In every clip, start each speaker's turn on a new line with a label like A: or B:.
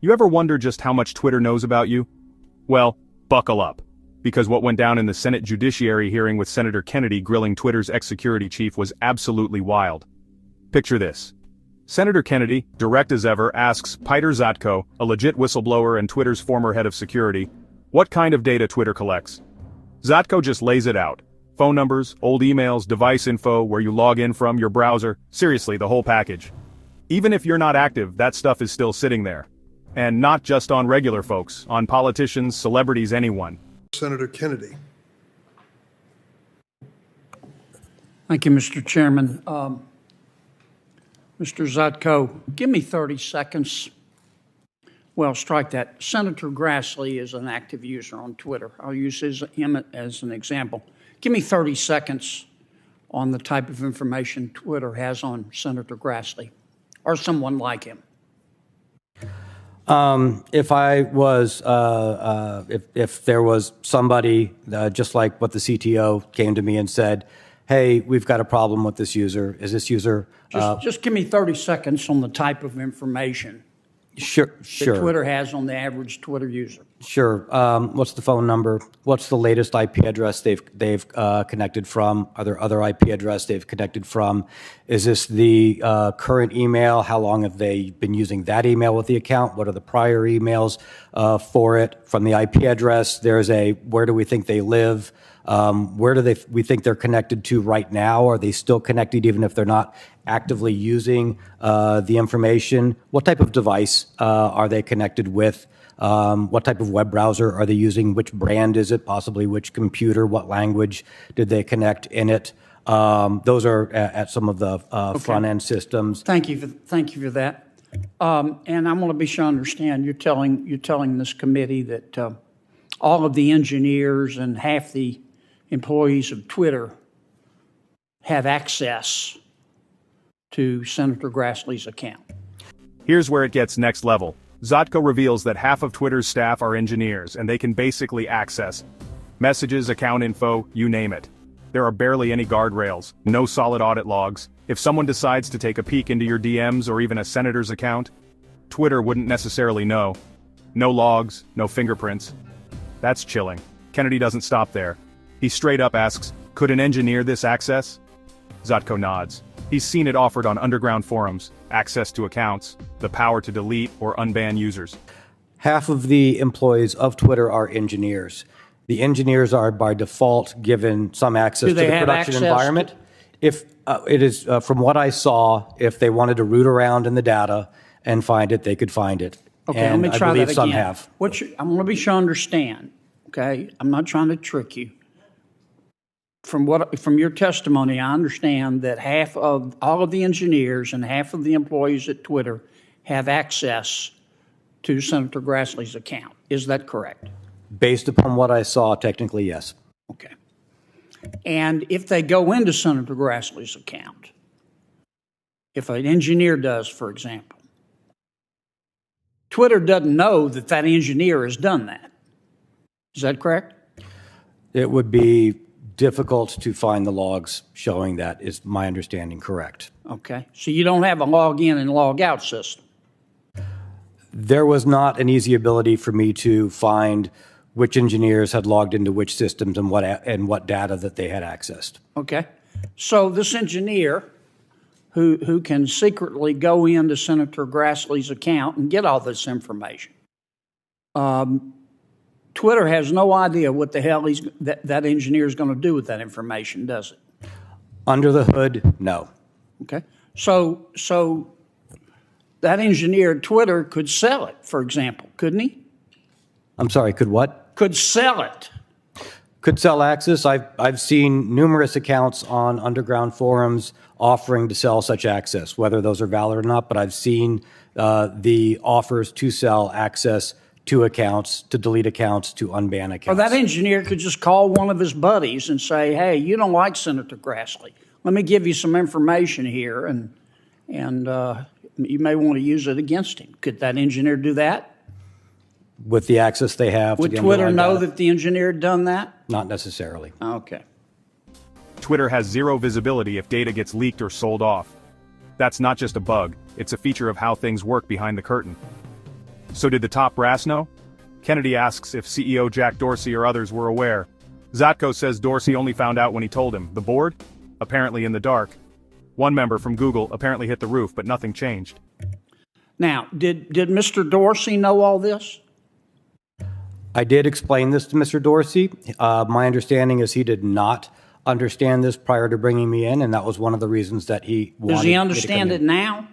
A: You ever wonder just how much Twitter knows about you? Well, buckle up. Because what went down in the Senate Judiciary hearing with Senator Kennedy grilling Twitter's ex-security chief was absolutely wild. Picture this. Senator Kennedy, direct as ever, asks Peter Zatko, a legit whistleblower and Twitter's former head of security, what kind of data Twitter collects. Zatko just lays it out. Phone numbers, old emails, device info, where you log in from, your browser, seriously, the whole package. Even if you're not active, that stuff is still sitting there. And not just on regular folks, on politicians, celebrities, anyone.
B: Senator Kennedy.
C: Thank you, Mr. Chairman. Mr. Zatko, give me 30 seconds. Well, strike that. Senator Grassley is an active user on Twitter. I'll use him as an example. Give me 30 seconds on the type of information Twitter has on Senator Grassley or someone like him.
D: If I was, if there was somebody, just like what the CTO came to me and said, hey, we've got a problem with this user. Is this user?
C: Just give me 30 seconds on the type of information
D: Sure.
C: that Twitter has on the average Twitter user.
D: Sure. What's the phone number? What's the latest IP address they've connected from? Are there other IP address they've connected from? Is this the current email? How long have they been using that email with the account? What are the prior emails for it? From the IP address, there's a where do we think they live? Where do we think they're connected to right now? Are they still connected even if they're not actively using the information? What type of device are they connected with? What type of web browser are they using? Which brand is it? Possibly which computer? What language did they connect in it? Those are at some of the front end systems.
C: Thank you for that. And I'm going to be sure I understand. You're telling this committee that all of the engineers and half the employees of Twitter have access to Senator Grassley's account.
A: Here's where it gets next level. Zatko reveals that half of Twitter's staff are engineers and they can basically access messages, account info, you name it. There are barely any guardrails, no solid audit logs. If someone decides to take a peek into your DMs or even a senator's account, Twitter wouldn't necessarily know. No logs, no fingerprints. That's chilling. Kennedy doesn't stop there. He straight up asks, could an engineer this access? Zatko nods. He's seen it offered on underground forums, access to accounts, the power to delete or unban users.
D: Half of the employees of Twitter are engineers. The engineers are by default given some access to the production environment. If it is, from what I saw, if they wanted to root around in the data and find it, they could find it.
C: Okay,
D: and
C: let me try
D: I believe
C: that
D: some
C: again.
D: have.
C: I'm going to be sure I understand. Okay, I'm not trying to trick you. From your testimony, I understand that half of all of the engineers and half of the employees at Twitter have access to Senator Grassley's account. Is that correct?
D: Based upon what I saw, technically, yes.
C: Okay. And if they go into Senator Grassley's account, if an engineer does, for example, Twitter doesn't know that that engineer has done that. Is that correct?
D: It would be difficult to find the logs showing that, is my understanding correct.
C: Okay. So you don't have a log in and log out system?
D: There was not an easy ability for me to find which engineers had logged into which systems and what data that they had accessed.
C: Okay. So this engineer who can secretly go into Senator Grassley's account and get all this information, Twitter has no idea what the hell that engineer is going to do with that information, does it?
D: Under the hood, no.
C: Okay. So that engineer at Twitter could sell it, for example, couldn't he?
D: I'm sorry, could what?
C: Could sell it.
D: Could sell access. I've seen numerous accounts on underground forums offering to sell such access, whether those are valid or not, but I've seen the offers to sell access to accounts, to delete accounts, to unban accounts.
C: Or that engineer could just call one of his buddies and say, hey, you don't like Senator Grassley. Let me give you some information here, and you may want to use it against him. Could that engineer do that?
D: With the access they have to
C: Would
D: the
C: Twitter
D: underlying
C: know
D: data?
C: that the engineer had done that?
D: Not necessarily.
C: Okay.
A: Twitter has zero visibility if data gets leaked or sold off. That's not just a bug, it's a feature of how things work behind the curtain. So did the top brass know? Kennedy asks if CEO Jack Dorsey or others were aware. Zatko says Dorsey only found out when he told him. The board? Apparently in the dark. One member from Google apparently hit the roof, but nothing changed.
C: Now, did Mr. Dorsey know all this?
D: I did explain this to Mr. Dorsey. My understanding is he did not understand this prior to bringing me in, and that was one of the reasons that he wanted
C: Does he
D: me to
C: understand
D: come
C: it
D: in.
C: now?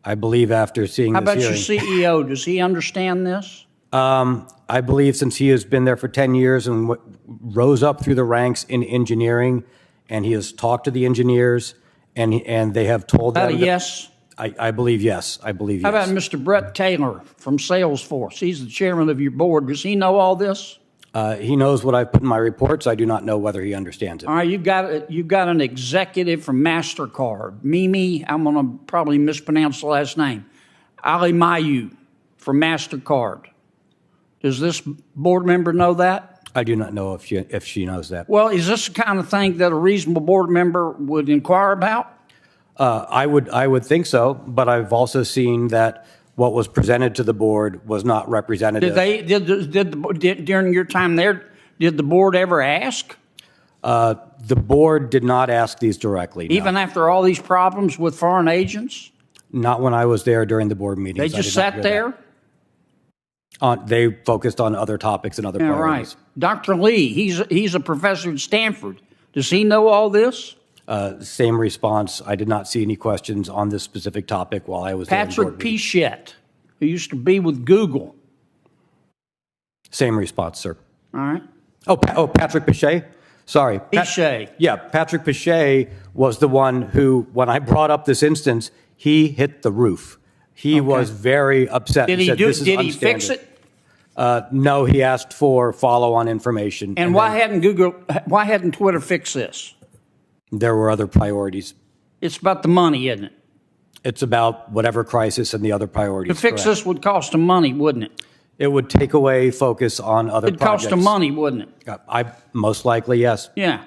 D: I believe after seeing
C: How
D: this
C: about
D: hearing.
C: your CEO? Does he understand this?
D: I believe since he has been there for 10 years and rose up through the ranks in engineering, and he has talked to the engineers, and they have told
C: About a
D: them that-
C: yes?
D: I believe yes. I believe yes.
C: How about Mr. Brett Taylor from Salesforce? He's the chairman of your board. Does he know all this?
D: He knows what I've put in my reports. I do not know whether he understands it.
C: All right, you've got an executive from MasterCard, Mimi, I'm going to probably mispronounce the last name, Ali Mayu from MasterCard. Does this board member know that?
D: I do not know if she knows that.
C: Well, is this the kind of thing that a reasonable board member would inquire about?
D: I would think so, but I've also seen that what was presented to the board was not representative.
C: During your time there, did the board ever ask?
D: The board did not ask these directly. No.
C: Even after all these problems with foreign agents?
D: Not when I was there during the board meetings.
C: They
D: I
C: just
D: did not
C: sat
D: hear
C: there?
D: that. They focused on other topics and other
C: Yeah,
D: priorities.
C: right. Dr. Lee, he's a professor at Stanford. Does he know all this?
D: Same response. I did not see any questions on this specific topic while I was there.
C: Patrick Pichette, who used to be with Google.
D: Same response, sir.
C: All right.
D: Patrick Pichette? Sorry.
C: Pichette.
D: Yeah, Patrick Pichette was the one who, when I brought up this instance, he hit the roof. He was very upset.
C: Did he
D: said,
C: do?
D: "This is
C: Did he fix
D: unstandard."
C: it?
D: No, he asked for follow-on information.
C: And why hadn't Twitter fixed this?
D: There were other priorities.
C: It's about the money, isn't it?
D: It's about whatever crisis and the other priorities.
C: To fix
D: correct.
C: this would cost them money, wouldn't it?
D: It would take away focus on other
C: It'd
D: projects.
C: cost them money, wouldn't it?
D: I most likely, yes.
C: Yeah.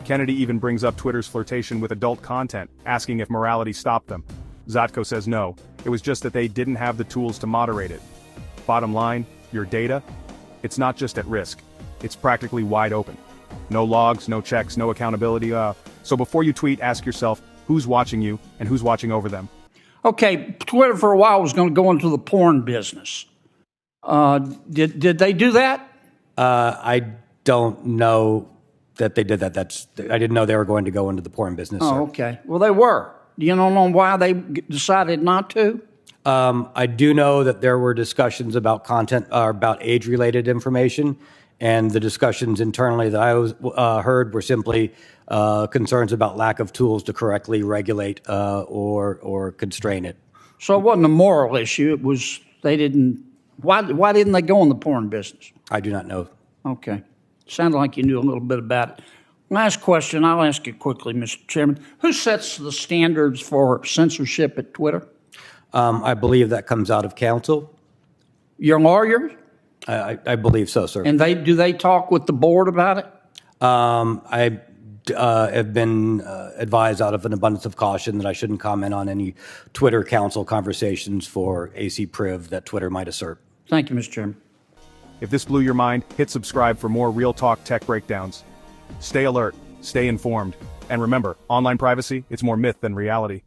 A: Kennedy even brings up Twitter's flirtation with adult content, asking if morality stopped them. Zatko says no, it was just that they didn't have the tools to moderate it. Bottom line, your data? It's not just at risk, it's practically wide open. No logs, no checks, no accountability. So before you tweet, ask yourself, who's watching you and who's watching over them?
C: Okay, Twitter for a while was going to go into the porn business. Did they do that?
D: I don't know that they did that. I didn't know they were going to go into the porn business.
C: Oh,
D: sir.
C: okay. Well, they were. Do you know why they decided not to?
D: I do know that there were discussions about content, about age-related information, and the discussions internally that I heard were simply concerns about lack of tools to correctly regulate or constrain it.
C: So it wasn't a moral issue. It was they didn't. Why didn't they go in the porn business?
D: I do not know.
C: Okay. Sounded like you knew a little bit about it. Last question. I'll ask it quickly, Mr. Chairman. Who sets the standards for censorship at Twitter?
D: I believe that comes out of council.
C: Your lawyer?
D: I believe so, sir.
C: And do they talk with the board about it?
D: I have been advised out of an abundance of caution that I shouldn't comment on any Twitter council conversations for AC Priv that Twitter might assert.
C: Thank you, Mr. Chairman.
A: If this blew your mind, hit subscribe for more real talk tech breakdowns. Stay alert, stay informed, and remember, online privacy, it's more myth than reality.